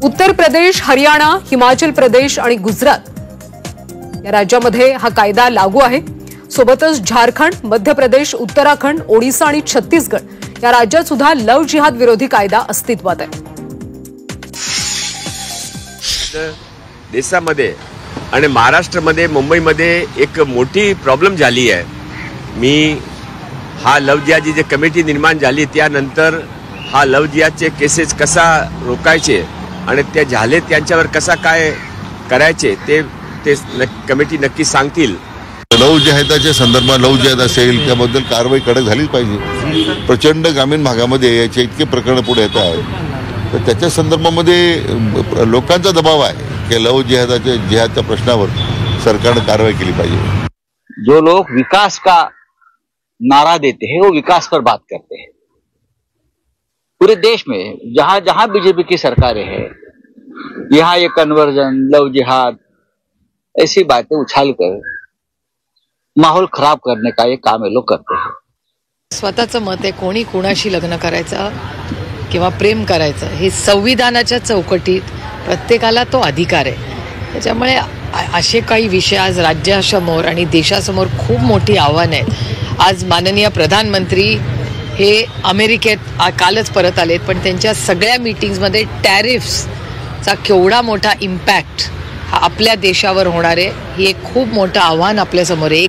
उत्तर प्रदेश, हरियाणा, हिमाचल प्रदेश आणि गुजरात या राज्यांमध्ये हा कायदा लागू आहे। सोबतच झारखंड, मध्य प्रदेश, उत्तराखंड, ओडिशा आणि छत्तीसगड या राज्यात सुद्धा लव जिहाद विरोधी कायदा अस्तित्वात आहे। देशामध्ये आणि महाराष्ट्रामध्ये, मुंबईमध्ये एक मोठी प्रॉब्लेम झाली आहे। मी हा लव जिहादची जे कमिटी निर्माण झाली त्यानंतर हा लव जिहादचे केसेस कसा रोकायचे आणि ते झाले त्यांच्यावर कसा काय करायचे ते कमिटी नक्की सांगतील। लव जिहादाच्या संदर्भात लव जिहाद असेल त्याबद्दल कारवाई कडक झालीच पाहिजे। प्रचंड ग्रामीण भागामध्ये याचे इतके प्रकरण पुढे येत आहेत तर त्याच्या संदर्भामध्ये लोकांचा दबाव आहे की लव जिहादच्या प्रश्नावर सरकारने कारवाई केली पाहिजे। जो लोग विकास का नारा देते हैं वो विकास पर बात करते हैं। पूरे देश में जहां जहां बीजेपी की सरकारें हैं यहाँ ये कन्वर्जन, लव जिहाद ऐसी बातें उछालकर माहौल खराब करने का ये काम ये लोग करते हैं। स्वतःचं मत आहे, कोणी कोणाशी लग्न करायचं किंवा प्रेम करायचं हे संविधानाच्या चौकटीत प्रत्येकाला तो अधिकार आहे। त्याच्यामुळे असे काही विषय आज राज्यासमोर आणि देशासमोर खूप मोठी आव्हानं आहेत। आज माननीय प्रधानमंत्री हे अमेरिकेत कालच परत आलेत, पण त्यांच्या सगळ्या मीटिंग्समध्ये टॅरिफ्सचा केवढा मोठा इम्पॅक्ट हा आपल्या देशावर होणार आहे, हे एक खूप मोठं आव्हान आपल्यासमोर आहे।